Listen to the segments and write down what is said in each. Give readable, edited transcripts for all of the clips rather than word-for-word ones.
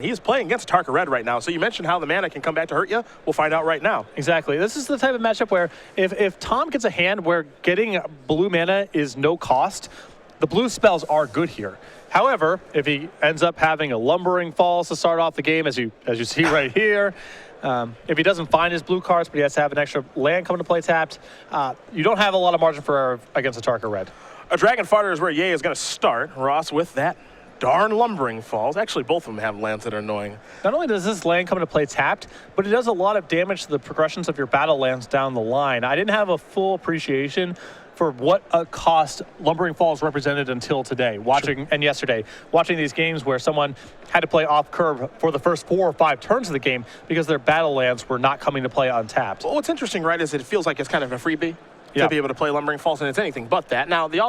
He's playing against Tarka Red right now, so you mentioned how the mana can come back to hurt you. We'll find out right now. Exactly. This is the type of matchup where if Tom gets a hand where getting blue mana is no cost, the blue spells are good here. However, if he ends up having a Lumbering Falls to start off the game, as you see right here, if he doesn't find his blue cards, but he has to have an extra land coming to play tapped, you don't have a lot of margin for error against a Tarka Red. A Dragon Fighter is where Ye is going to start. Ross with that darn Lumbering Falls. Actually, both of them have lands that are annoying. Not only does this land come into play tapped, but it does a lot of damage to the progressions of your battle lands down the line. I didn't have a full appreciation for what a cost Lumbering Falls represented until today, and yesterday, watching these games where someone had to play off curve for the first 4 or 5 turns of the game because their battle lands were not coming to play untapped. Well, what's interesting, right, is it feels like it's kind of a freebie to be able to play Lumbering Falls, and it's anything but that. Now, the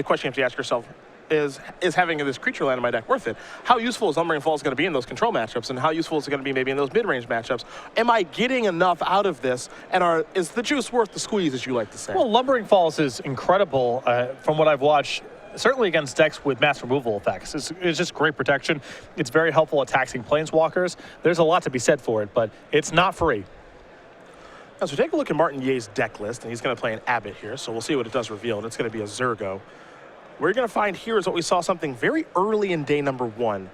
question you have to ask yourself is having this creature land in my deck worth it? How useful is Lumbering Falls going to be in those control matchups, and how useful is it going to be maybe in those mid-range matchups? Am I getting enough out of this, and is the juice worth the squeeze, as you like to say? Well, Lumbering Falls is incredible from what I've watched, certainly against decks with mass removal effects. It's just great protection. It's very helpful at taxing planeswalkers. There's a lot to be said for it, but it's not free. Now, so take a look at Martin Ye's deck list, and he's going to play an Abbott here, so we'll see what it does reveal, and it's going to be a Zergo. What you're going to find here is what we saw something very early in day number 1.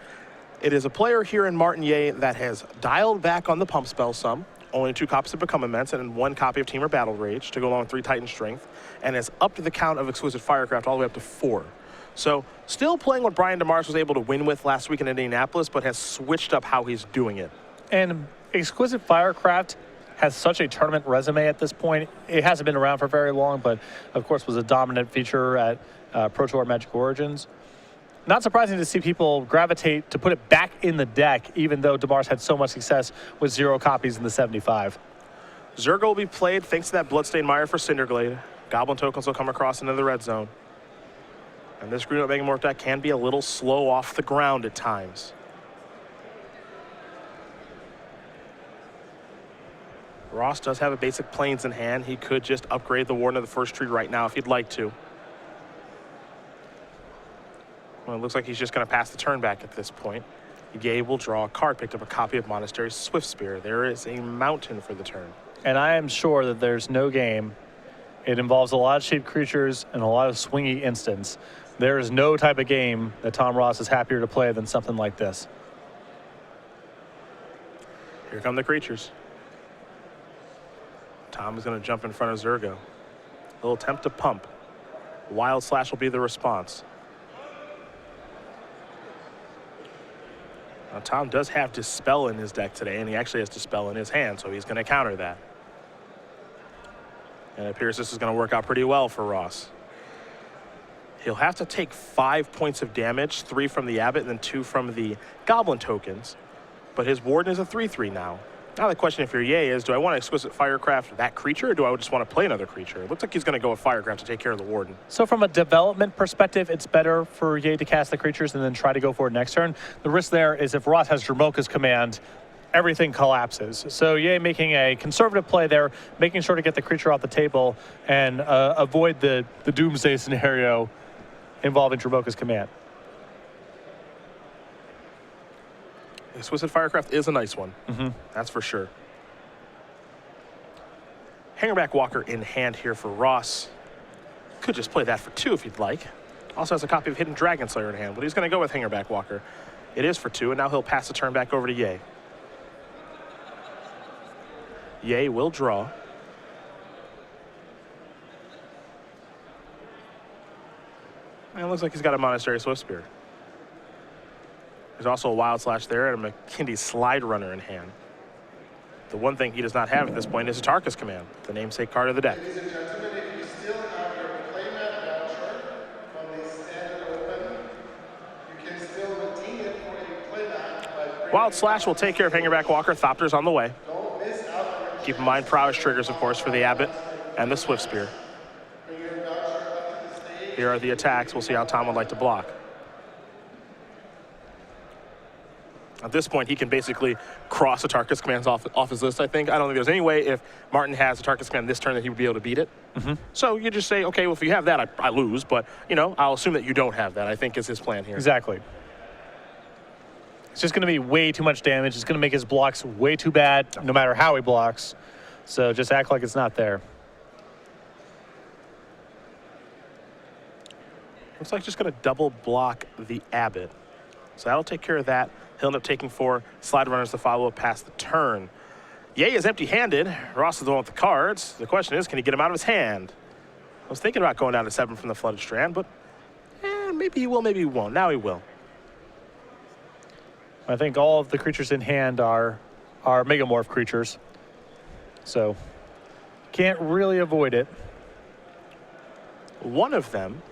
It is a player here in Martin Ye that has dialed back on the pump spell some, only 2 copies of Become Immense and 1 copy of Teamer Battle Rage to go along with 3 Titan Strength, and has upped the count of Exquisite Firecraft all the way up to 4. So still playing what Brian DeMars was able to win with last week in Indianapolis, but has switched up how he's doing it. And Exquisite Firecraft has such a tournament resume at this point. It hasn't been around for very long, but of course was a dominant feature at Pro Tour Magic Origins. Not surprising to see people gravitate to put it back in the deck, even though DeMars had so much success with 0 copies in the 75. Zergo will be played thanks to that Bloodstained Mire for Cinderglade. Goblin tokens will come across into the red zone. And this Green White Megamorph deck can be a little slow off the ground at times. Ross does have a basic Plains in hand. He could just upgrade the Warden of the First Tree right now if he'd like to. Well, it looks like he's just going to pass the turn back at this point. Ye will draw a card, picked up a copy of Monastery Swiftspear. There is a mountain for the turn. And I am sure that there's no game. It involves a lot of cheap creatures and a lot of swingy instants. There is no type of game that Tom Ross is happier to play than something like this. Here come the creatures. Tom is going to jump in front of Zergo. He'll attempt to pump. Wild Slash will be the response. Now, Tom does have Dispel in his deck today, and he actually has Dispel in his hand, so he's going to counter that. And it appears this is going to work out pretty well for Ross. He'll have to take 5 points of damage, 3 from the Abbott and then 2 from the Goblin tokens. But his Warden is a 3/3 now. Now the question if you're Ye is, do I want to Exquisite Firecraft that creature, or do I just want to play another creature? It looks like he's going to go with Firecraft to take care of the Warden. So from a development perspective, it's better for Ye to cast the creatures and then try to go for it next turn. The risk there is if Ross has Dromoka's command, everything collapses. So Ye making a conservative play there, making sure to get the creature off the table and avoid the doomsday scenario involving Dromoka's command. Exquisite Firecraft is a nice one. That's for sure. Hangerback Walker in hand here for Ross. Could just play that for 2 if you'd like. Also has a copy of Hidden Dragon Slayer in hand, but he's going to go with Hangerback Walker. It is for 2, and now he'll pass the turn back over to Ye. Ye will draw. And it looks like he's got a Monastery Swiftspear. There's also a Wild Slash there and a McKindy Slide Runner in hand. The one thing he does not have at this point is a Tarkus Command, the namesake card of the deck. Ladies and gentlemen, if you still have your playmat voucher from the standard open, you can still redeem it for a playmat by Wild Slash will take care of Hangerback Walker. Thopter's on the way. Don't miss out on your Keep in mind prowess triggers, of course, for the Abbott and the Swiftspear. bring your voucher up to the stage. Here are the attacks. We'll see how Tom would like to block. At this point, he can basically cross the Tarkus commands off his list, I think. I don't think there's any way if Martin has a Tarkus command this turn that he would be able to beat it. So you just say, okay, well, if you have that, I lose. But, you know, I'll assume that you don't have that, I think is his plan here. Exactly. It's just going to be way too much damage. It's going to make his blocks way too bad, no matter how he blocks. So just act like it's not there. Looks like just going to double block the Abbott. So that'll take care of that. He'll end up taking 4 slide runners to follow up past the turn. Ye is empty-handed. Ross is the one with the cards. The question is, can he get him out of his hand? I was thinking about going down to 7 from the Flooded Strand, but maybe he will, maybe he won't. Now he will. I think all of the creatures in hand are Megamorph creatures. So can't really avoid it. One of them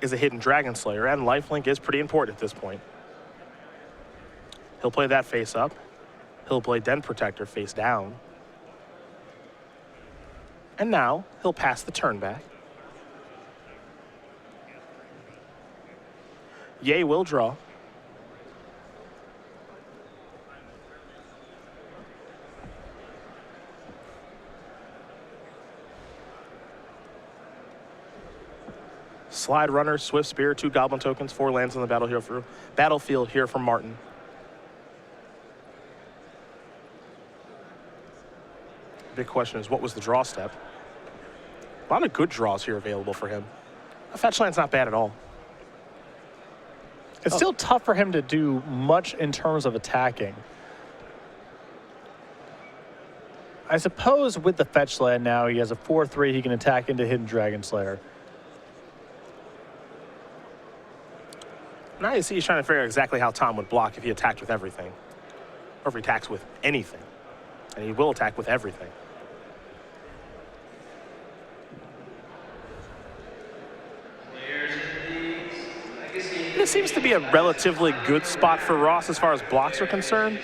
is a hidden Dragon Slayer, and lifelink is pretty important at this point. He'll play that face up. He'll play Den Protector face down. And now he'll pass the turn back. Ye will draw. Slide Runner, Swift Spear, 2 Goblin tokens, 4 lands on the battlefield here from Martin. Big question is, what was the draw step? A lot of good draws here available for him. A fetch land's not bad at all. It's still tough for him to do much in terms of attacking. I suppose with the fetch land now, he has a 4/3 he can attack into Hidden Dragon Slayer. Now you see he's trying to figure out exactly how Tom would block if he attacked with everything. Or if he attacks with anything. And he will attack with everything. This seems to be a relatively good spot for Ross as far as blocks are concerned.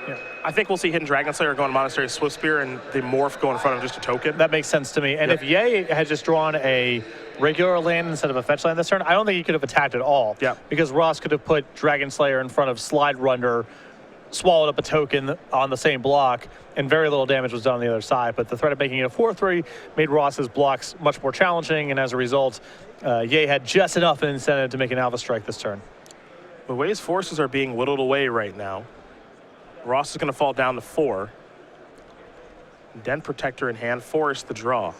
Yeah. I think we'll see Hidden Dragon Slayer go on Monastery Swift Spear and the Morph go in front of just a token. That makes sense to me. And if Ye had just drawn a regular land instead of a fetch land this turn, I don't think he could have attacked at all. Yeah. Because Ross could have put Dragon Slayer in front of Slide Runner, swallowed up a token on the same block, and very little damage was done on the other side. But the threat of making it a 4/3 made Ross's blocks much more challenging, and as a result, Ye had just enough incentive to make an Alpha Strike this turn. The way his forces are being whittled away right now, Ross is going to fall down to 4. Den Protector in hand, force the draw.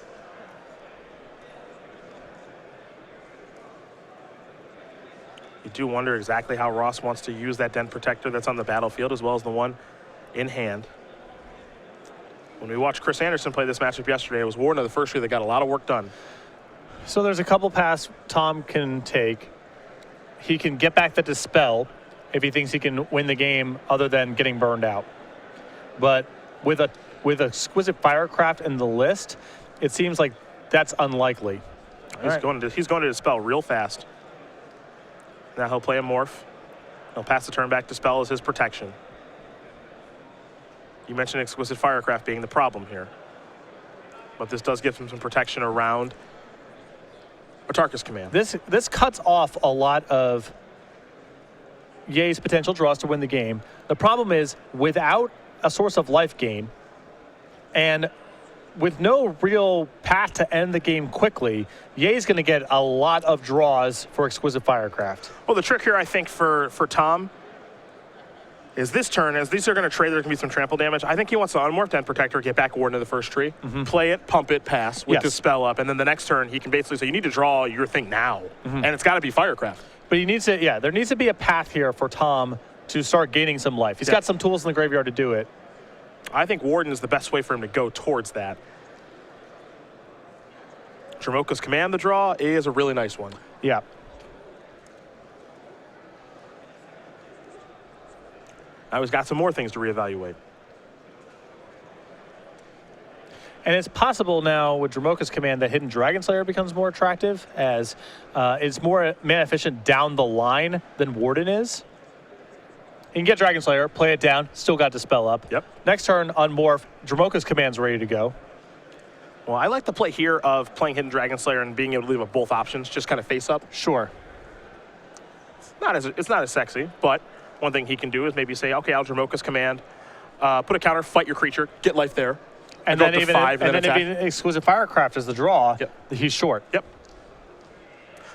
You do wonder exactly how Ross wants to use that Den Protector that's on the battlefield as well as the one in hand. When we watched Chris Anderson play this matchup yesterday, it was Warden of the first tree that got a lot of work done. So there's a couple paths Tom can take. He can get back the Dispel if he thinks he can win the game other than getting burned out. But with Exquisite Firecraft in the list, it seems like that's unlikely. He's going to Dispel real fast. Now he'll play a Morph. He'll pass the turn back. Dispel as his protection. You mentioned Exquisite Firecraft being the problem here. But this does give him some protection around Atarka's Command. This cuts off a lot of Ye's potential draws to win the game. The problem is, without a source of life gain, and with no real path to end the game quickly, Ye's going to get a lot of draws for Exquisite Firecraft. Well, the trick here, I think, for Tom is this turn, as these are going to trade, there can be some trample damage. I think he wants to unmorph Den Protector, get back Warden of the first tree, play it, pump it, pass with the spell up, and then the next turn he can basically say, you need to draw your thing now, and it's got to be Firecraft. But he needs to, there needs to be a path here for Tom to start gaining some life. He's got some tools in the graveyard to do it. I think Warden is the best way for him to go towards that. Dromoka's Command, the draw, is a really nice one. Yeah. Now he's got some more things to reevaluate. And it's possible now with Dromoka's Command that Hidden Dragon Slayer becomes more attractive, as it's more mana efficient down the line than Warden is. You can get Dragon Slayer, play it down, still got Dispel up. Yep. Next turn, unmorph, Dromoka's Command's ready to go. Well, I like the play here of playing Hidden Dragon Slayer and being able to leave up both options, just kind of face up. Sure. It's not as sexy, but one thing he can do is maybe say, okay, I'll Dromoka's Command, put a counter, fight your creature, get life there. And then even, if Exquisite Firecraft is the draw, he's short. Yep.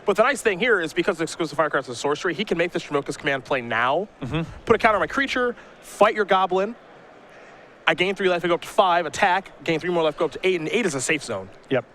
But the nice thing here is because Exclusive Firecraft is a sorcery, he can make this Jamoka's Command play now, put a counter on my creature, fight your goblin. I gain 3 life, I go up to 5, attack, gain 3 more life, go up to 8, and 8 is a safe zone. Yep.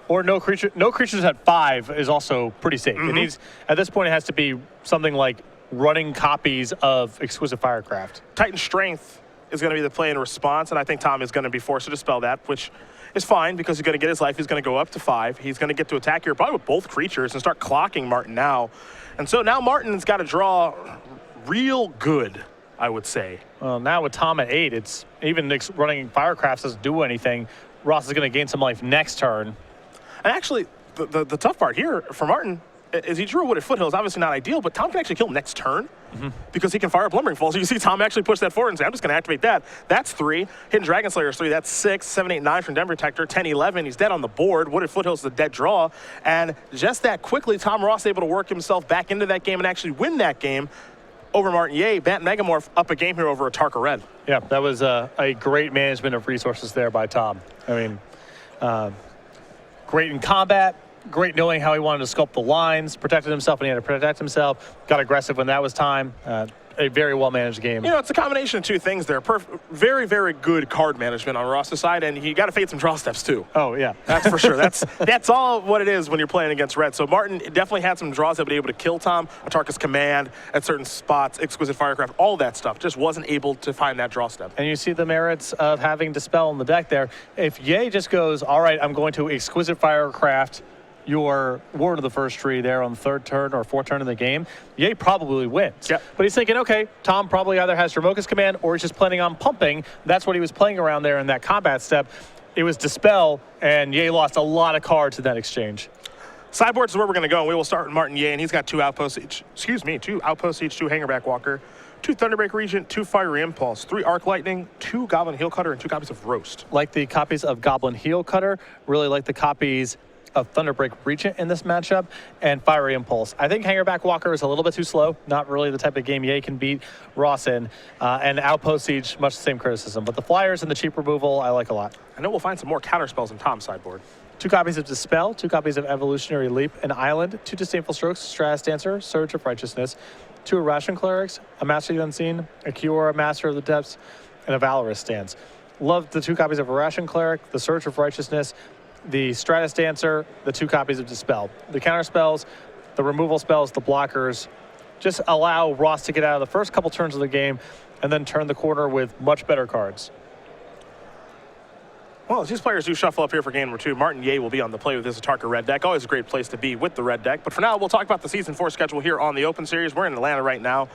Or no creatures at 5 is also pretty safe. It needs, at this point, it has to be something like running copies of Exquisite Firecraft. Titan Strength is going to be the play in response, and I think Tom is going to be forced to dispel that, which is fine because he's going to get his life. He's going to go up to 5. He's going to get to attack here probably with both creatures and start clocking Martin now. And so now Martin's got to draw real good, I would say. Well, now with Tom at 8, it's even running Firecraft doesn't do anything. Ross is going to gain some life next turn. And actually, the tough part here for Martin is he drew a Wooded Foothills, obviously not ideal, but Tom can actually kill him next turn because he can fire up Lumbering Falls. So you see Tom actually push that forward and say, I'm just going to activate that. That's 3. Hidden Dragon Slayer is 3. That's 6, 7, 8, 9 from Den Protector, 10, 11. He's dead on the board. Wooded Foothills is a dead draw. And just that quickly, Tom Ross able to work himself back into that game and actually win that game over Martin Ye. Bat Megamorph up a game here over a Tarka Red. Yeah, that was a great management of resources there by Tom. I mean, great in combat, great knowing how he wanted to sculpt the lines, protected himself when he had to protect himself, got aggressive when that was time. A very well-managed game. You know, it's a combination of two things there. Very, very good card management on Ross's side, and you got to fade some draw steps, too. Oh, yeah. That's for sure. That's all what it is when you're playing against red. So Martin definitely had some draws that would be able to kill Tom, Atarka's Command at certain spots, Exquisite Firecraft, all that stuff. Just wasn't able to find that draw step. And you see the merits of having Dispel in the deck there. If Ye just goes, all right, I'm going to Exquisite Firecraft your Ward of the First Tree there on the 3rd turn or 4th turn of the game, Ye probably wins. Yep. But he's thinking, okay, Tom probably either has Jamoka's Command or he's just planning on pumping. That's what he was playing around there in that combat step. It was Dispel, and Ye lost a lot of cards in that exchange. Sideboards is where we're going to go, and we will start with Martin Ye, and he's got 2 Outposts each. 2 Outposts each, 2 Hangerback Walker, 2 Thunderbreak Regent, 2 Fiery Impulse, 3 Arc Lightning, 2 Goblin Heel Cutter, and 2 copies of Roast. Like the copies of Goblin Heel Cutter, really like the copies of Thunderbreak Regent in this matchup, and Fiery Impulse. I think Hangerback Walker is a little bit too slow, not really the type of game Ye can beat Ross in, and Outpost Siege, much the same criticism. But the Flyers and the cheap removal, I like a lot. I know we'll find some more counter spells in Tom's sideboard. 2 copies of Dispel, 2 copies of Evolutionary Leap, an Island, 2 Disdainful Strokes, Stratus Dancer, Surge of Righteousness, 2 Irrational Clerics, a Master of the Unseen, a Kiora, Master of the Depths, and a Valorous Stance. Love the 2 copies of Irrational Cleric, the Surge of Righteousness, the Stratus Dancer, the 2 copies of Dispel. The counter spells, the removal spells, the blockers, just allow Ross to get out of the first couple turns of the game and then turn the corner with much better cards. Well, as these players do shuffle up here for game number 2, Martin Ye will be on the play with his Atarka red deck. Always a great place to be with the red deck. But for now, we'll talk about the Season 4 schedule here on the Open Series. We're in Atlanta right now,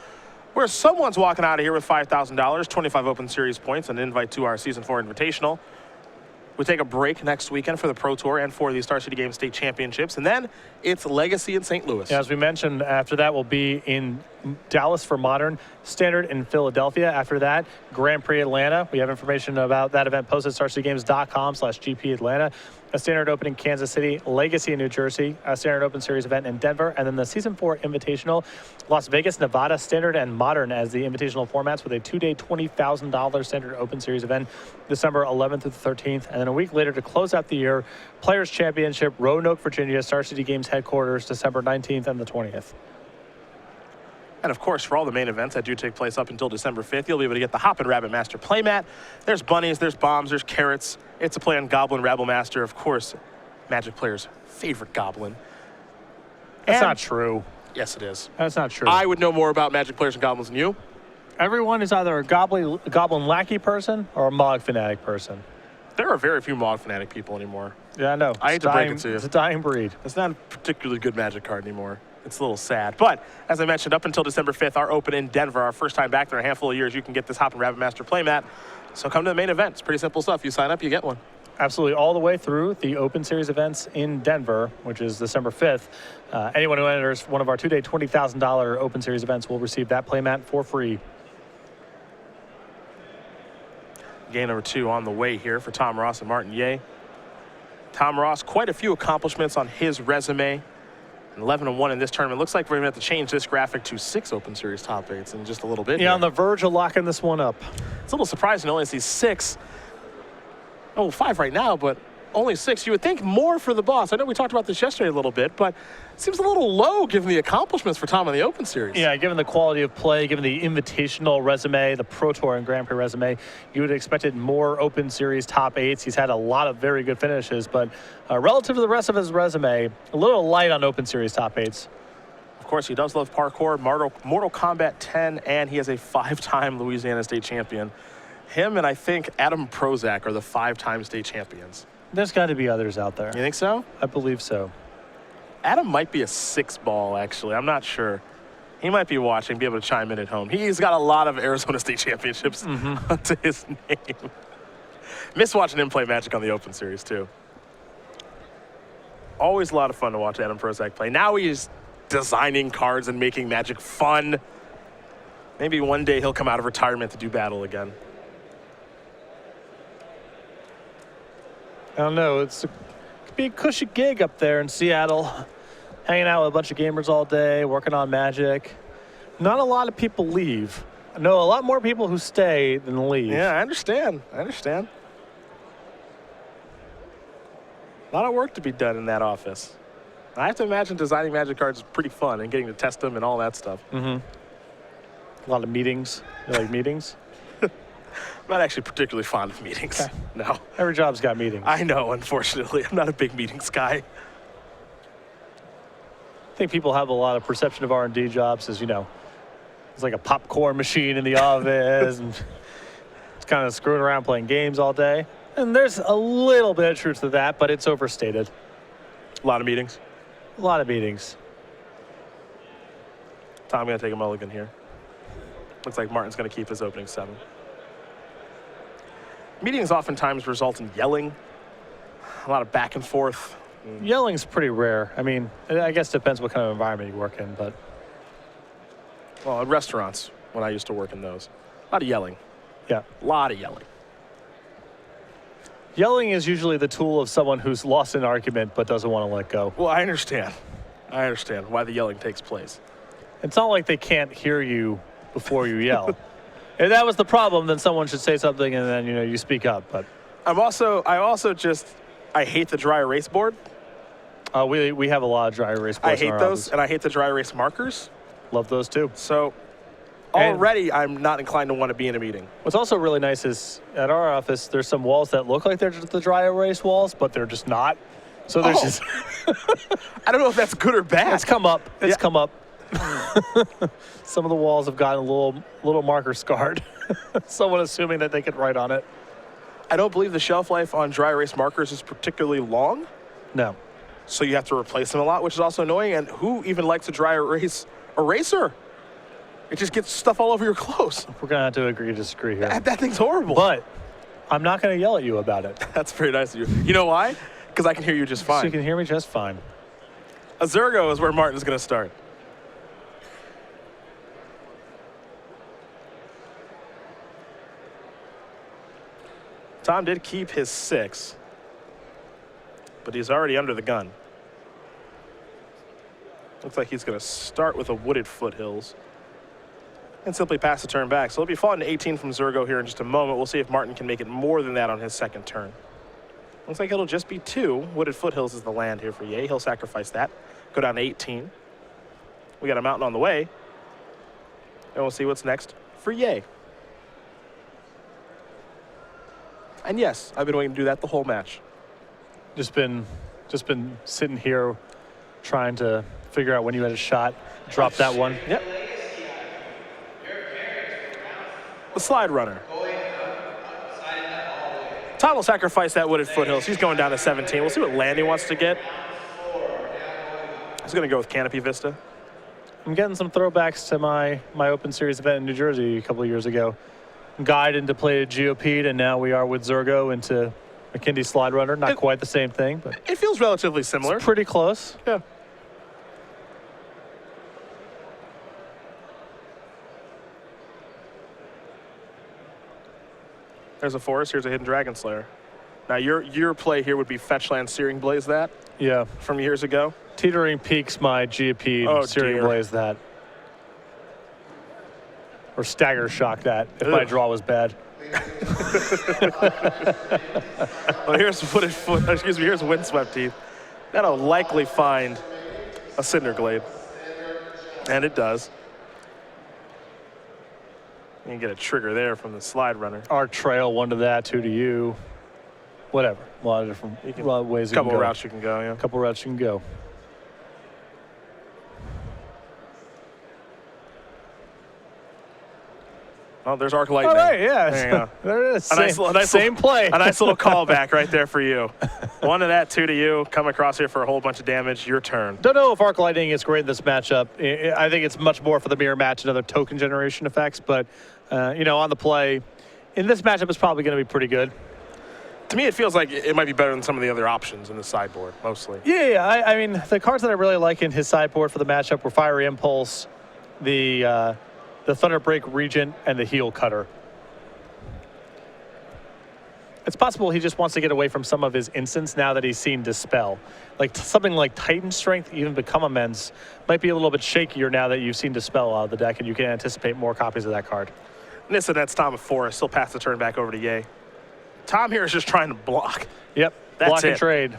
where someone's walking out of here with $5,000, 25 Open Series points, and an invite to our Season 4 Invitational. We take a break next weekend for the Pro Tour and for the Star City Games State Championships, and then it's Legacy in St. Louis. Yeah, as we mentioned, after that we'll be in Dallas for Modern, Standard in Philadelphia. After that, Grand Prix Atlanta. We have information about that event posted at starcitygames.com/GP Atlanta. A Standard Open in Kansas City, Legacy in New Jersey, a Standard Open Series event in Denver, and then the Season 4 Invitational, Las Vegas, Nevada, Standard and Modern as the invitational formats with a 2-day $20,000 Standard Open Series event December 11th through the 13th. And then a week later to close out the year, Players Championship, Roanoke, Virginia, Star City Games headquarters, December 19th and the 20th. And of course, for all the main events that do take place up until December 5th, you'll be able to get the Hoppin' Rabbit Master playmat. There's bunnies, there's bombs, there's carrots. It's a play on Goblin Rabble Master, of course, Magic players' favorite goblin. That's not true. Yes, it is. That's not true. I would know more about Magic players and goblins than you. Everyone is either a Goblin Lackey person or a Mog Fanatic person. There are very few Mog Fanatic people anymore. Yeah, I know. I hate to break it to you. It's a dying breed. It's not a particularly good Magic card anymore. It's a little sad. But, as I mentioned, up until December 5th, our Open in Denver, our first time back there in a handful of years, you can get this Hoppin' Rabbit Master playmat. So come to the main event. It's pretty simple stuff. You sign up, you get one. Absolutely, all the way through the Open Series events in Denver, which is December 5th. Anyone who enters one of our 2-day $20,000 Open Series events will receive that playmat for free. Game number 2 on the way here for Tom Ross and Martin Ye. Tom Ross, quite a few accomplishments on his resume. 11-1 in this tournament. Looks like we're going to have to change this graphic to 6 Open Series top 8s in just a little bit. Yeah, here. on the verge of locking this one up. It's a little surprising to only see 6. Oh, 5 right now, but Only 6. You would think more for the boss. I know we talked about this yesterday a little bit, but it seems a little low given the accomplishments for Tom in the Open Series. Yeah, given the quality of play, given the invitational resume, the Pro Tour and Grand Prix resume, you would have expected more Open Series top 8s. He's had a lot of very good finishes, but relative to the rest of his resume, a little light on Open Series top 8s. Of course, he does love parkour, Mortal Kombat 10, and he is a 5-time Louisiana state champion. Him and I think Adam Prozac are the 5-time state champions. There's got to be others out there. You think so? I believe so. Adam might be a 6-ball, actually. I'm not sure. He might be watching, be able to chime in at home. He's got a lot of Arizona State championships to his name. Miss watching him play Magic on the Open Series, too. Always a lot of fun to watch Adam Prozac play. Now he's designing cards and making Magic fun. Maybe one day he'll come out of retirement to do Battle again. I don't know. It could be a cushy gig up there in Seattle, hanging out with a bunch of gamers all day, working on Magic. Not a lot of people leave. I know a lot more people who stay than leave. Yeah, I understand. I understand. A lot of work to be done in that office. I have to imagine designing Magic cards is pretty fun and getting to test them and all that stuff. A lot of meetings. You like meetings? I'm not actually particularly fond of meetings. Okay. No. Every job's got meetings. I know, unfortunately. I'm not a big meetings guy. I think people have a lot of perception of R&D jobs as, you know, it's like a popcorn machine in the office and it's kind of screwing around playing games all day. And there's a little bit of truth to that, but it's overstated. A lot of meetings. A lot of meetings. Tom going to take a mulligan here. Looks like Martin's going to keep his opening 7. Meetings oftentimes result in yelling, a lot of back and forth. Yelling's pretty rare. I mean, I guess it depends what kind of environment you work in, but. Well, at restaurants, when I used to work in those, a lot of yelling. Yeah. A lot of yelling. Yelling is usually the tool of someone who's lost an argument but doesn't want to let go. Well, I understand. I understand why the yelling takes place. It's not like they can't hear you before you yell. If that was the problem, then someone should say something and then, you know, you speak up. But I hate the dry erase board. we have a lot of dry erase boards. I hate those, and I hate the dry erase markers. Love those too. So And- already I'm not inclined to want to be in a meeting. What's also really nice is at our office, there's some walls that look like they're just the dry erase walls, but they're just not. So there's just I don't know if that's good or bad. it's come up. It's Yeah. come up. Some of the walls have gotten a little marker scarred. Someone assuming that they could write on it. I don't believe the shelf life on dry erase markers is particularly long, No. so you have to replace them a lot, which is also annoying. And who even likes a dry erase eraser? It just gets stuff all over your clothes. We're going to have to agree to disagree here. That thing's horrible. But I'm not going to yell at you about it. That's very nice of you. You know why? Because I can hear you just So you fine. can hear me just fine. Azurgo is where Martin's going to start. Tom did keep his 6, but he's already under the gun. Looks like he's going to start with a wooded foothills and simply pass the turn back. So it'll be fought in 18 from Zurgo here in just a moment. We'll see if Martin can make it more than that on his second turn. Looks like it'll just be 2. Wooded foothills is the land here for Ye. He'll sacrifice that. Go down to 18. We got a mountain on the way. And we'll see what's next for Ye. And yes, I've been waiting to do that the whole match. Just been sitting here trying to figure out when you had a shot. Drop that one. Yep. The slide runner. Tom will sacrifice that wooded foothills. He's going down to 17. We'll see what land he wants to get. He's going to go with Canopy Vista. I'm getting some throwbacks to my Open Series event in New Jersey a couple of years ago. Guide into play GOP, and now we are with Zurgo into McKindy Slide Runner. Not quite the same thing, but It feels relatively similar. pretty close. Yeah. There's a forest. Here's a hidden dragon slayer. Now your play here would be Fetchland Searing Blaze that Yeah. from years ago. Teetering Peaks, my GOP, Oh, Searing dear. Blaze that. Or Stagger Shock that, if my Ugh. draw was bad. Well, here's here's windswept teeth. That'll likely find a cinder glade, and it does. You can get a trigger there from the slide runner. Our trail, 1 to that, 2 to you. Whatever. A lot of different ways you can go. Couple routes you can go, yeah. Couple routes you can go. Oh, there's Arc Lightning. All right, yeah. There you go. There it is. A nice Same play. A nice little callback right there for you. 1 to that, 2 to you. Come across here for a whole bunch of damage. Your turn. Don't know if Arc Lightning is great in this matchup. I think it's much more for the mirror match and other token generation effects, but, you know, on the play, in this matchup, it's probably going to be pretty good. To me, it feels like it might be better than some of the other options in the sideboard, mostly. Yeah. I mean, the cards that I really like in his sideboard for the matchup were Fiery Impulse, the Thunderbreak Regent, and the Heel Cutter. It's possible he just wants to get away from some of his instants now that he's seen Dispel. Like something like Titan Strength, even Become Amends, might be a little bit shakier now that you've seen Dispel out of the deck and you can anticipate more copies of that card. Nissa, that's Tom of Forest. Still pass the turn back over to Ye. Tom here is just trying to block. Yep, That's block and it. trade.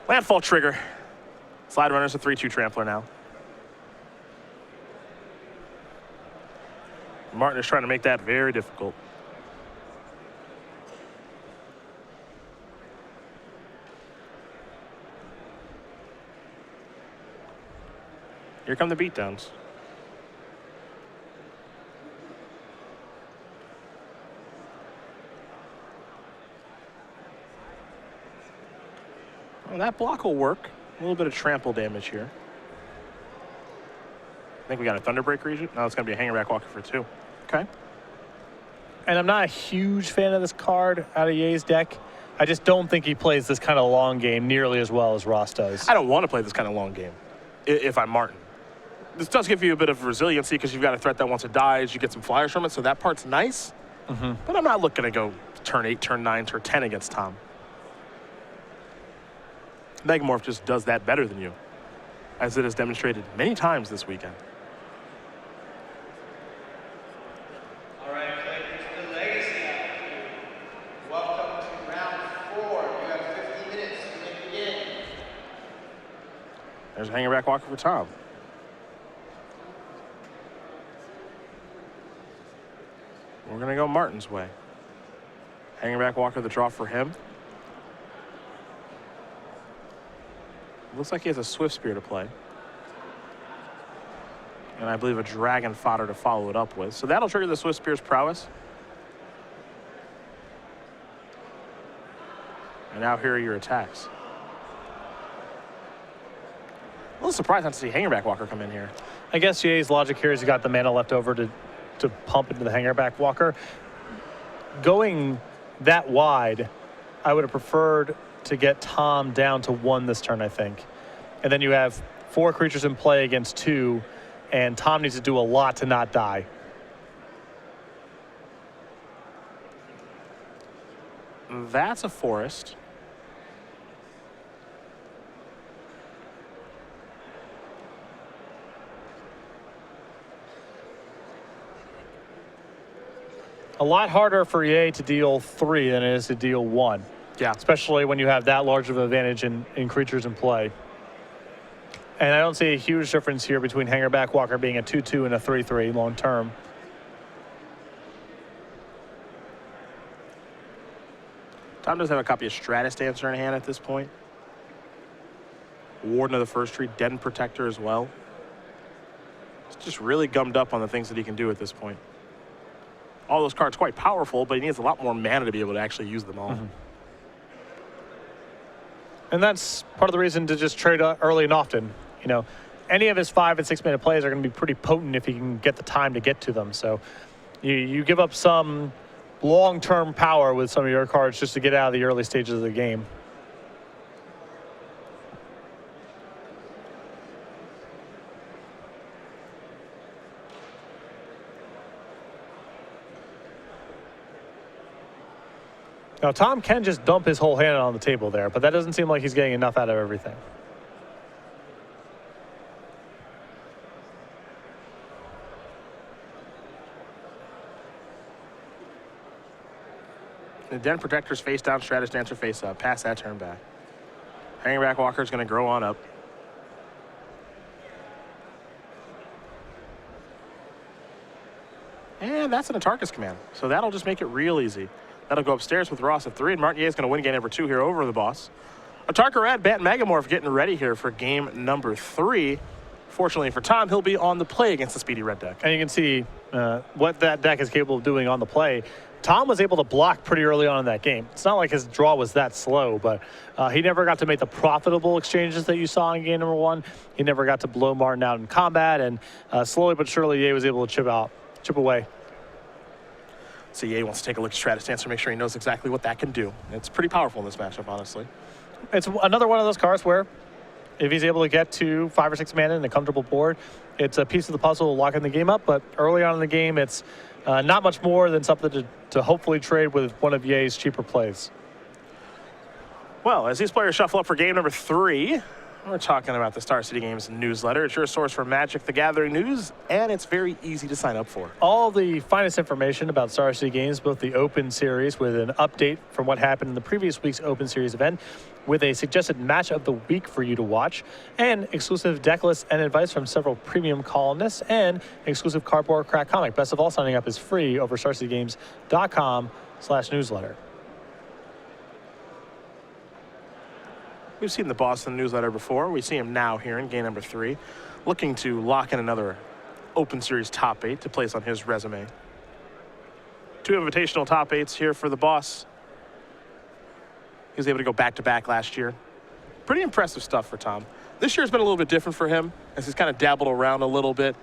Landfall trigger. Slide runner's a 3/2 trampler now. Martin is trying to make that very difficult. Here come the beatdowns. Well, that block will work. A little bit of trample damage here. I think we got a Thunderbreak Regent. No, it's going to be a Hanger Back Walker for 2. Okay. And I'm not a huge fan of this card out of Ye's deck. I just don't think he plays this kind of long game nearly as well as Ross does. I don't want to play this kind of long game if I'm Martin. This does give you a bit of resiliency because you've got a threat that once it dies, you get some flyers from it, so that part's nice. But I'm not looking to go turn 8, turn 9, turn 10 against Tom. Megamorph just does that better than you, as it has demonstrated many times this weekend. All right, players to the Legacy Attitude. Welcome to round 4. You have 50 minutes to begin. There's a Hanger Back Walker for Tom. We're going to go Martin's way. Hanger Back Walker, the draw for him. Looks like he has a Swift Spear to play. And I believe a Dragon Fodder to follow it up with. So that'll trigger the Swift Spear's prowess. And now here are your attacks. A little surprised not to see Hanger Back Walker come in here. I guess Ye's logic here is he got the mana left over to pump into the Hanger Back Walker. Going that wide, I would have preferred to get Tom down to 1 this turn, I think. And then you have 4 creatures in play against 2, and Tom needs to do a lot to not die. That's a forest. A lot harder for Ye to deal 3 than it is to deal 1. Yeah. Especially when you have that large of an advantage in creatures in play. And I don't see a huge difference here between Hanger Back Walker being a 2/2 and a 3/3 long term. Tom does have a copy of Stratus Dancer in hand at this point. Warden of the First Tree, Den Protector as well. He's just really gummed up on the things that he can do at this point. All those cards quite powerful, but he needs a lot more mana to be able to actually use them all. And that's part of the reason to just trade early and often. You know, any of his 5 and 6 minute plays are going to be pretty potent if he can get the time to get to them. So you give up some long-term power with some of your cards just to get out of the early stages of the game. Now, Tom can just dump his whole hand on the table there, but that doesn't seem like he's getting enough out of everything. The Den Protector's face down, Stratus Dancer face up. Pass that turn back. Hanging back Walker's going to grow on up. And that's an Atarkus command. So that'll just make it real easy. That'll go upstairs with Ross at 3, and Martinier is going to win game number 2 here over the boss. Atarka Red, Bat Megamorph getting ready here for game number 3. Fortunately for Tom, he'll be on the play against the speedy red deck. And you can see what that deck is capable of doing on the play. Tom was able to block pretty early on in that game. It's not like his draw was that slow, but he never got to make the profitable exchanges that you saw in game number 1. He never got to blow Martin out in combat, and slowly but surely, Ye was able to chip away. So Ye wants to take a look at Stratus Dancer, make sure he knows exactly what that can do. It's pretty powerful in this matchup, honestly. It's another one of those cards where if he's able to get to 5 or 6 mana in a comfortable board, it's a piece of the puzzle locking the game up. But early on in the game, it's not much more than something to hopefully trade with one of Ye's cheaper plays. Well, as these players shuffle up for game number 3, we're talking about the Star City Games newsletter. It's your source for Magic the Gathering news, and it's very easy to sign up for. All the finest information about Star City Games, both the Open Series with an update from what happened in the previous week's Open Series event, with a suggested match of the week for you to watch, and exclusive deck lists and advice from several premium columnists, and exclusive cardboard crack comic. Best of all, signing up is free over starcitygames.com/newsletter. We've seen the Boston newsletter before. We see him now here in game number 3, looking to lock in another Open Series top 8 to place on his resume. 2 invitational top 8s here for the boss. He was able to go back-to-back last year. Pretty impressive stuff for Tom. This year's been a little bit different for him, as he's kind of dabbled around a little bit.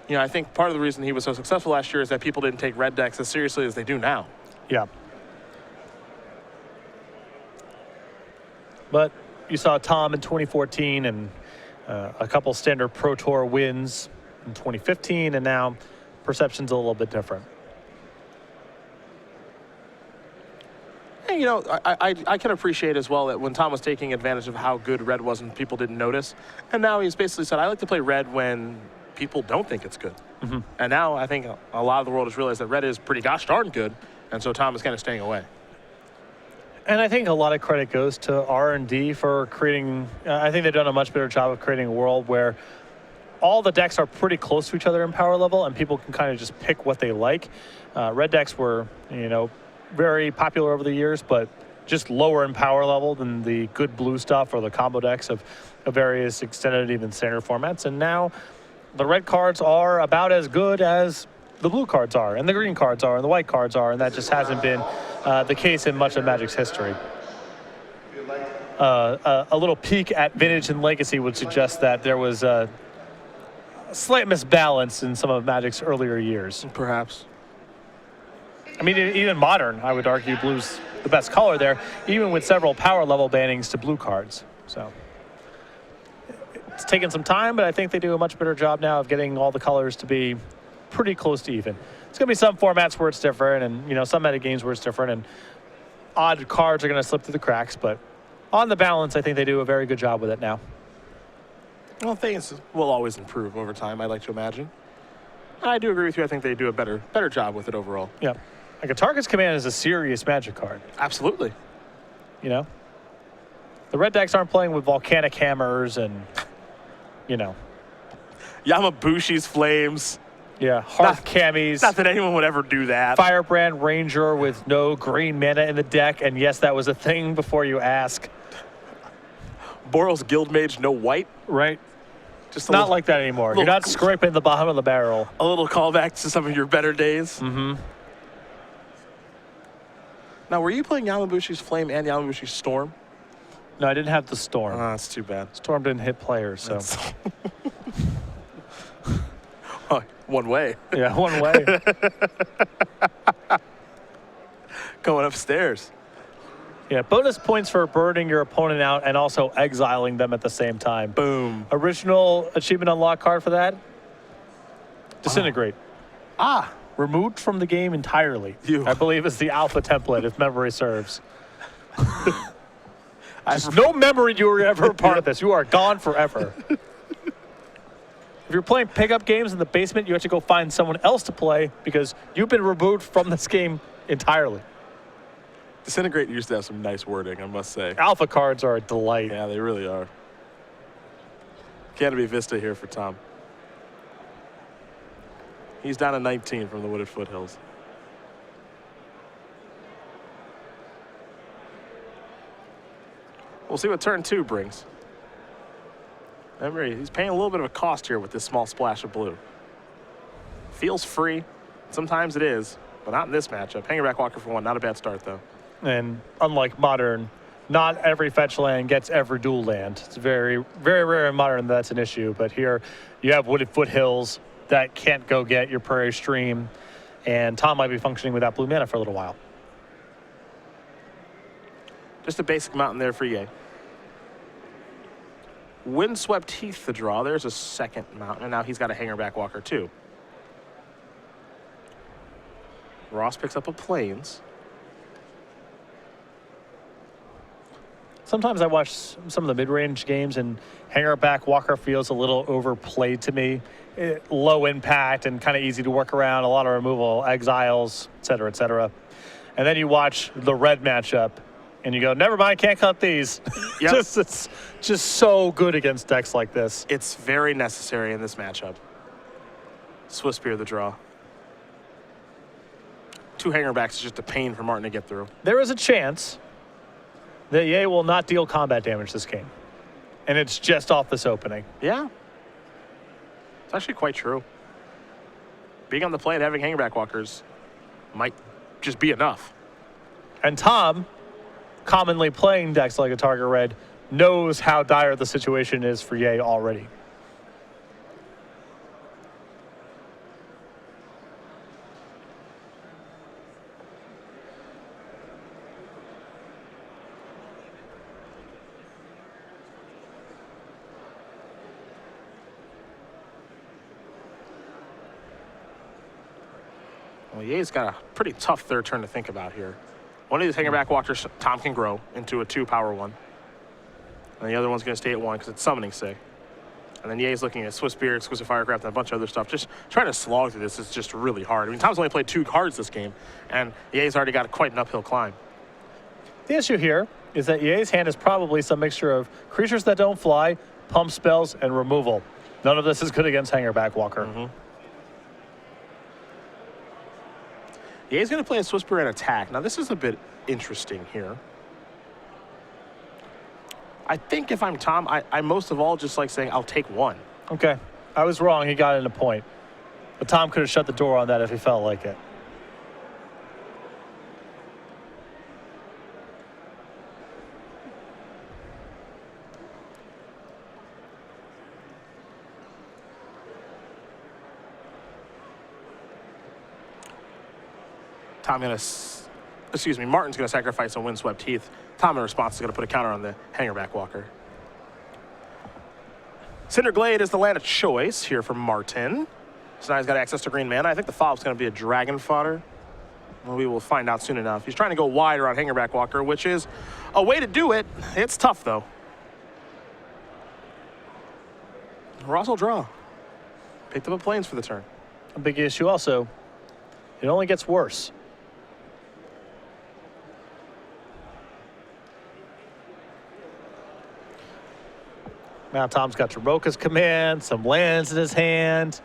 You know, I think part of the reason he was so successful last year is that people didn't take red decks as seriously as they do now. Yeah. But you saw Tom in 2014 and a couple standard Pro Tour wins in 2015, and now perception's a little bit different. And, you know, I can appreciate as well that when Tom was taking advantage of how good red was and people didn't notice, and now he's basically said, I like to play red when people don't think it's good. Mm-hmm. And now I think a lot of the world has realized that red is pretty gosh darn good, and so Tom is kind of staying away. And I think a lot of credit goes to R&D for creating, I think they've done a much better job of creating a world where all the decks are pretty close to each other in power level, and people can kind of just pick what they like. Red decks were, you know, very popular over the years, but just lower in power level than the good blue stuff or the combo decks of various extended, even standard formats. And now the red cards are about as good as the blue cards are, and the green cards are, and the white cards are, and that just hasn't been the case in much of Magic's history. A little peek at Vintage and Legacy would suggest that there was a slight misbalance in some of Magic's earlier years. Perhaps. I mean, even Modern, I would argue blue's the best color there, even with several power level bannings to blue cards. So it's taken some time, but I think they do a much better job now of getting all the colors to be pretty close to even. It's going to be some formats where it's different, and, you know, some meta games where it's different, and odd cards are going to slip through the cracks, but on the balance, I think they do a very good job with it now. Well, things will always improve over time, I'd like to imagine. I do agree with you. I think they do a better job with it overall. Yeah. Like a Target's Command is a serious Magic card. Absolutely. You know? The red decks aren't playing with Volcanic Hammers and, you know. Yamabushi's Flames. Yeah, Hearth Camis. Not that anyone would ever do that. Firebrand Ranger with no green mana in the deck, and yes, that was a thing before you ask. Boral's Guildmage, no white. Right. Just not like that anymore. You're not scraping the bottom of the barrel. A little callback to some of your better days. Mm-hmm. Now, were you playing Yamabushi's Flame and Yamabushi's Storm? No, I didn't have the Storm. Oh, that's too bad. Storm didn't hit players, so. Oh, one way. Yeah, one way. Going upstairs. Yeah, bonus points for burning your opponent out and also exiling them at the same time. Boom. Original achievement unlock card for that? Disintegrate. Ah. Removed from the game entirely. I believe is the alpha template, if memory serves. Just no memory you were ever a part of this. You are gone forever. If you're playing pickup games in the basement, you have to go find someone else to play because you've been removed from this game entirely. Disintegrate used to have some nice wording, I must say. Alpha cards are a delight. Yeah, they really are. Canopy Vista here for Tom. He's down to 19 from the Wooded Foothills. We'll see what turn 2 brings. Remember, he's paying a little bit of a cost here with this small splash of blue. Feels free. Sometimes it is, but not in this matchup. Hangerback Walker for 1, not a bad start, though. And unlike Modern, not every fetch land gets every dual land. It's very, very rare in Modern that's an issue. But here you have Wooded Foothills that can't go get your Prairie Stream. And Tom might be functioning without blue mana for a little while. Just a basic mountain there for Ye. Windswept Heath the draw. There's a second mountain, and now he's got a Hangerback Walker too. Ross picks up a Plains. Sometimes I watch some of the mid-range games, and Hangerback Walker feels a little overplayed to me. Low impact and kind of easy to work around, a lot of removal, exiles, et cetera, et cetera. And then you watch the red matchup, and you go, never mind, can't cut these. Yep. It's just so good against decks like this. It's very necessary in this matchup. Swift Spear the draw. 2 Hangerbacks is just a pain for Martin to get through. There is a chance that Ye will not deal combat damage this game. And it's just off this opening. Yeah. It's actually quite true. Being on the play and having Hangerback Walkers might just be enough. And Tom, commonly playing decks like a Target Red, knows how dire the situation is for Ye already. Well, Ye's got a pretty tough third turn to think about here. One of these Hangerback Walkers, Tom can grow into a 2 power 1. And the other one's going to stay at 1 because it's summoning sick. And then Ye's looking at Swift Spear, Exquisite Firecraft, and a bunch of other stuff. Just trying to slog through this is just really hard. I mean, Tom's only played 2 cards this game, and Ye's already got quite an uphill climb. The issue here is that Ye's hand is probably some mixture of creatures that don't fly, pump spells, and removal. None of this is good against Hangerback Walker. Mm-hmm. Ye's going to play a Swift Spear and attack. Now, this is a bit interesting here. I think if I'm Tom, I most of all just like saying, I'll take 1. Okay. I was wrong. He got in a point. But Tom could have shut the door on that if he felt like it. Martin's gonna sacrifice a Windswept Heath. Tom, in response, is gonna put a counter on the Hangerback Walker. Cinderglade is the land of choice here for Martin. So now he's got access to green mana. I think the follow-up's gonna be a Dragon Fodder. Well, we will find out soon enough. He's trying to go wide around Hangerback Walker, which is a way to do it. It's tough, though. Ross will draw. Picked up a Plains for the turn. A big issue also, it only gets worse. Now Tom's got Jaroka's Command, some lands in his hand.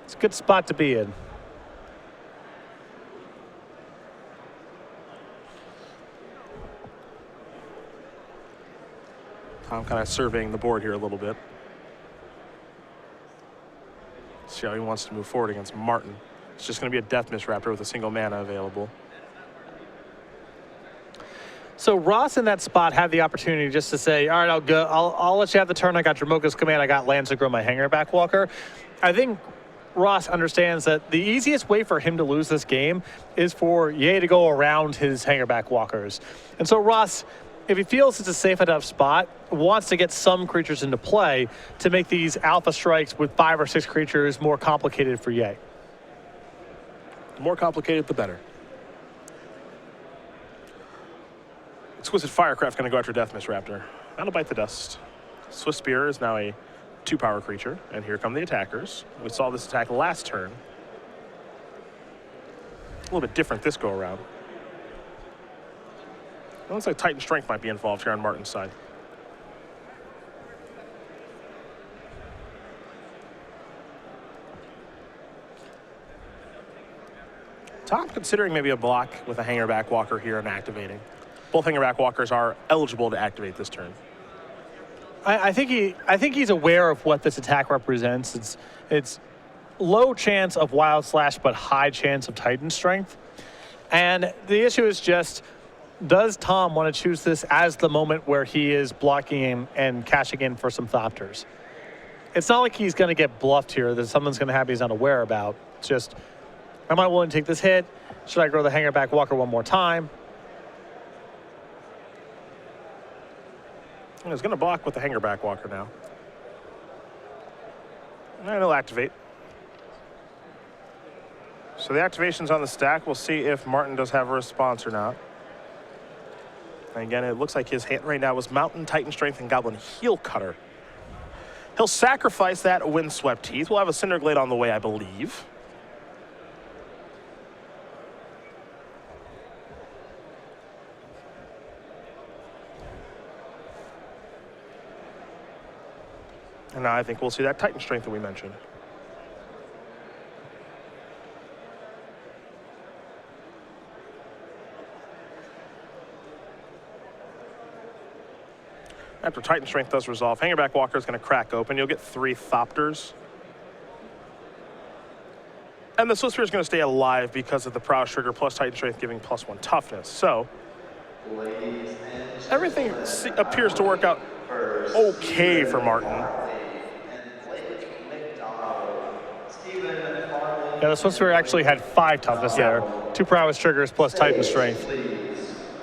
It's a good spot to be in. Tom kind of surveying the board here a little bit. See how he wants to move forward against Martin. It's just going to be a Death Mist Raptor with a single mana available. So Ross in that spot had the opportunity just to say, all right, I'll go. I'll let you have the turn. I got Jaroka's Command. I got lands to grow my Hangerback Walker. I think Ross understands that the easiest way for him to lose this game is for Ye to go around his Hangerback Walkers. And so Ross, if he feels it's a safe enough spot, wants to get some creatures into play to make these alpha strikes with 5 or 6 creatures more complicated for Ye. The more complicated, the better. Exquisite Firecraft going to go after Death Mist Raptor. That'll bite the dust. Swift Spear is now a 2-power creature, and here come the attackers. We saw this attack last turn. A little bit different this go around. It looks like Titan Strength might be involved here on Martin's side. Tom considering maybe a block with a hanger back walker here and activating. Both hanger back walkers are eligible to activate this turn. I think he's aware of what this attack represents. It's low chance of Wild Slash, but high chance of Titan Strength. And the issue is just, does Tom want to choose this as the moment where he is blocking and cashing in for some Thopters? It's not like he's going to get bluffed here. That something's going to happen he's unaware about. It's just, am I willing to take this hit? Should I grow the hanger back walker one more time? And he's going to block with the hanger back walker now. And he'll activate. So the activation's on the stack. We'll see if Martin does have a response or not. And again, it looks like his hand right now was Mountain, Titan Strength, and Goblin Heel Cutter. He'll sacrifice that Windswept Teeth. We'll have a Cinder Glade on the way, I believe. And now I think we'll see that Titan Strength that we mentioned. After Titan Strength does resolve, Hangerback Walker is going to crack open. You'll get 3 Thopters. And the Swift Spear is going to stay alive because of the Prowess Trigger plus Titan Strength giving +1 toughness. So everything appears to work out okay for Martin. Yeah, the Swift Spear actually had 5 toughness there. 2 Prowess Triggers plus Titan Strength.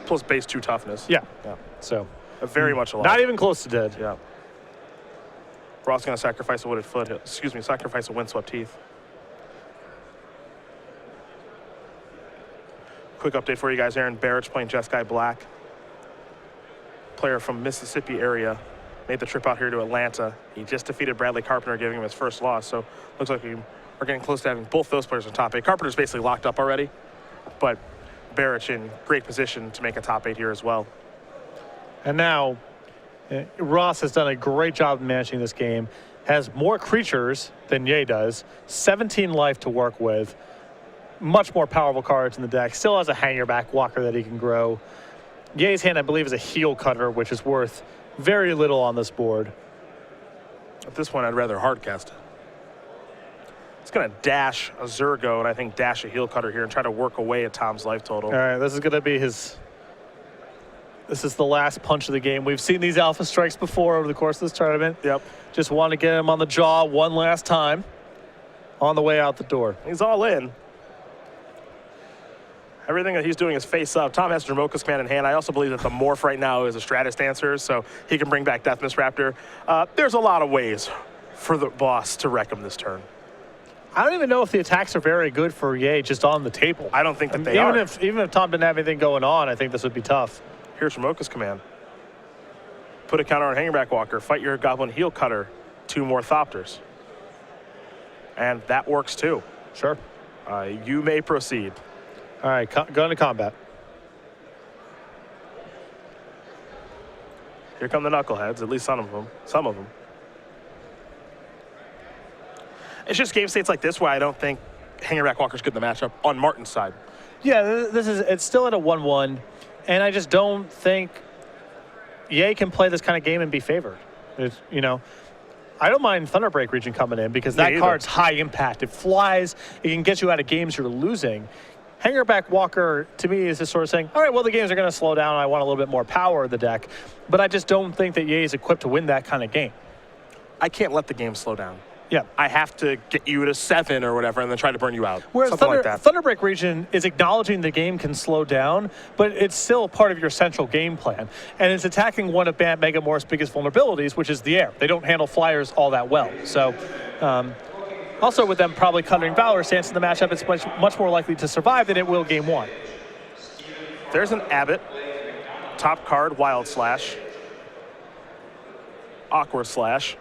Plus base 2 toughness. Yeah. Yeah. So Very much alive. not even close to dead. Yeah. We're also going to sacrifice a Wooded Foot. Excuse me, sacrifice a Windswept Teeth. Quick update for you guys. Aaron Barrich playing Jeskai Black. Player from Mississippi area. Made the trip out here to Atlanta. He just defeated Bradley Carpenter, giving him his first loss. So looks like we are getting close to having both those players in top 8. Carpenter's basically locked up already, but Barrich in great position to make a top 8 here as well. And now, Ross has done a great job managing this game. Has more creatures than Ye does. 17 life to work with. Much more powerful cards in the deck. Still has a Hangerback Walker that he can grow. Ye's hand, I believe, is a Heel Cutter, which is worth very little on this board. At this point, I'd rather hard cast it. It's going to dash a Zergo and I think dash a Heel Cutter here and try to work away at Tom's life total. All right, this is going to be his... This is the last punch of the game. We've seen these alpha strikes before over the course of this tournament. Yep. Just want to get him on the jaw one last time on the way out the door. He's all in. Everything that he's doing is face up. Tom has Dromoka's command in hand. I also believe that the Morph right now is a Stratus Dancer, so he can bring back Deathmiss Raptor. There's a lot of ways for the boss to wreck him this turn. I don't even know if the attacks are very good for Ye just on the table. I don't think that they are. Even if Tom didn't have anything going on, I think this would be tough. Here's Dromoka's command. Put a counter on Hangerback Walker. Fight your Goblin Heel Cutter. 2 more Thopters. And that works too. Sure. You may proceed. All right, go into combat. Here come the Knuckleheads, at least some of them. It's just game states like this where I don't think Hangerback Walker's good in the matchup on Martin's side. Yeah, it's still at a 1-1, and I just don't think Ye can play this kind of game and be favored. I don't mind Thunderbreak Region coming in because that card's high impact. It flies. It can get you out of games you're losing. Hangerback Walker, to me, is just sort of saying, all right, well, the games are going to slow down. I want a little bit more power in the deck. But I just don't think that Ye is equipped to win that kind of game. I can't let the game slow down. Yeah. I have to get you to 7 or whatever and then try to burn you out. Whereas something like that. Thunderbreak Region is acknowledging the game can slow down, but it's still part of your central game plan. And it's attacking one of Mega Morph's biggest vulnerabilities, which is the air. They don't handle flyers all that well. So, also with them probably cutting Valor Stance in the matchup, it's much more likely to survive than it will game 1. There's an Abbott. Top card, Wild Slash. Awkward Slash.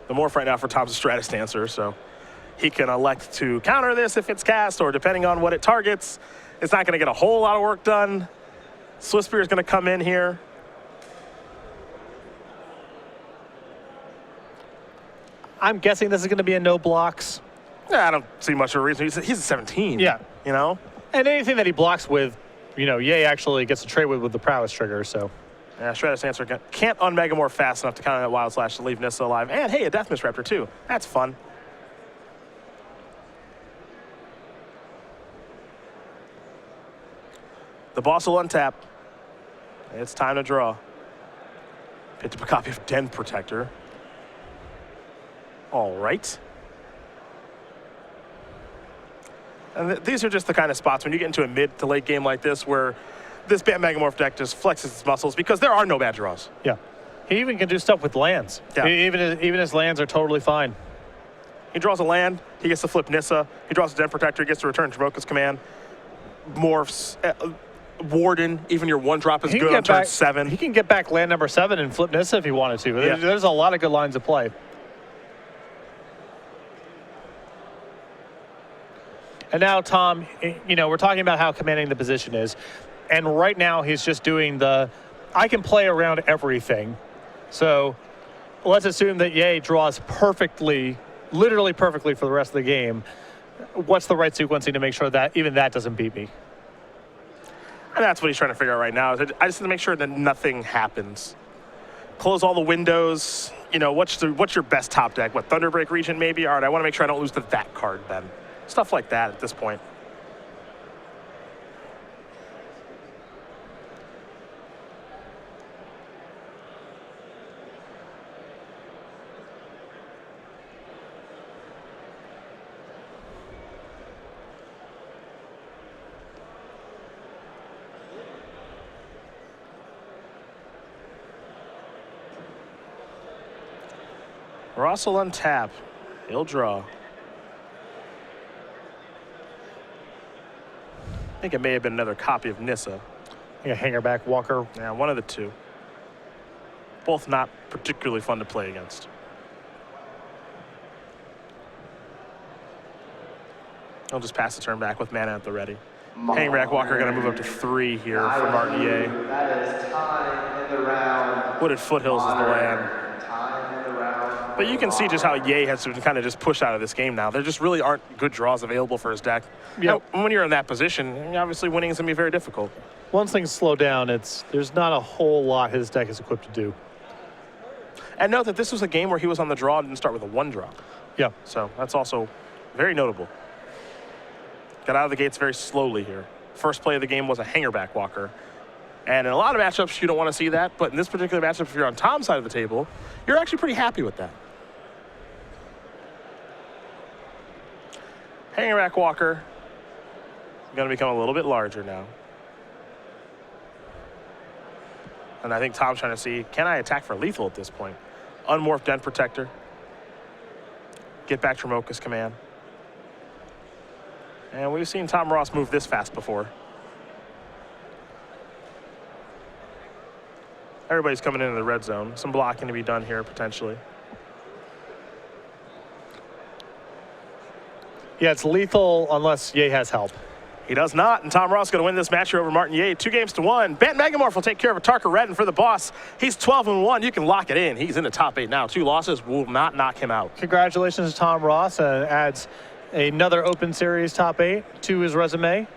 The Morph right now for Tom's a Stratus Dancer, so He can elect to counter this if it's cast, or depending on what it targets, it's not going to get a whole lot of work done. Swiftspear is going to come in here. I'm guessing this is going to be a no blocks. Yeah, I don't see much of a reason. He's a 17. Yeah. You know? And anything that he blocks with, Yay actually gets to trade with the prowess trigger, so. Yeah, Shredder's answer can't un-Megamorph fast enough to counter that Wild Slash to leave Nissa alive. And hey, a Death Miss Raptor too. That's fun. The boss will untap. It's time to draw. Picked up a copy of Den Protector. All right. And these are just the kind of spots when you get into a mid to late game like this where this Bant Megamorph deck just flexes its muscles because there are no bad draws. Yeah. He even can do stuff with lands. Yeah. Even his lands are totally fine. He draws a land, he gets to flip Nissa. He draws a Den Protector, he gets to return Dromoka's command. Morphs, Warden, even your one drop is good on turn 7. He can get back land number 7 and flip Nissa if he wanted to. Yeah. There's a lot of good lines of play. And now, Tom, we're talking about how commanding the position is. And right now, he's just doing I can play around everything. So let's assume that Ye draws perfectly, literally perfectly for the rest of the game. What's the right sequencing to make sure that even that doesn't beat me? And that's what he's trying to figure out right now. I just need to make sure that nothing happens. Close all the windows. What's your best top deck? What, Thunderbreak Regent maybe? All right, I want to make sure I don't lose to that card then. Stuff like that at this point. Ross will untap. He'll draw. I think it may have been another copy of Nissa. A Hangerback Walker. Yeah, one of the two. Both not particularly fun to play against. I'll just pass the turn back with mana at the ready. Hangerback Walker going to move up to 3 here for Martin Ye. That is time in the round. Wooded Foothills is the land. Time in the round. But you can see just how Ye has to kind of just push out of this game now. There just really aren't good draws available for his deck. Yep. Now, when you're in that position, obviously winning is going to be very difficult. Once things slow down, there's not a whole lot his deck is equipped to do. And note that this was a game where he was on the draw and didn't start with a 1-draw. Yeah. So that's also very notable. Got out of the gates very slowly here. First play of the game was a Hangerback Walker. And in a lot of matchups, you don't want to see that. But in this particular matchup, if you're on Tom's side of the table, you're actually pretty happy with that. Hangerback Walker is going to become a little bit larger now. And I think Tom's trying to see, can I attack for lethal at this point? Unmorph Den Protector. Get back Dromoka's command. And we've seen Tom Ross move this fast before. Everybody's coming into the red zone. Some blocking to be done here, potentially. Yeah, it's lethal unless Ye has help. He does not, and Tom Ross going to win this match over Martin Ye, 2-1. Bant Megamorph will take care of a Tarka Redden for the boss. He's 12-1. You can lock it in. He's in the top 8 now. 2 losses will not knock him out. Congratulations to Tom Ross. Adds another Open Series top 8 to his resume.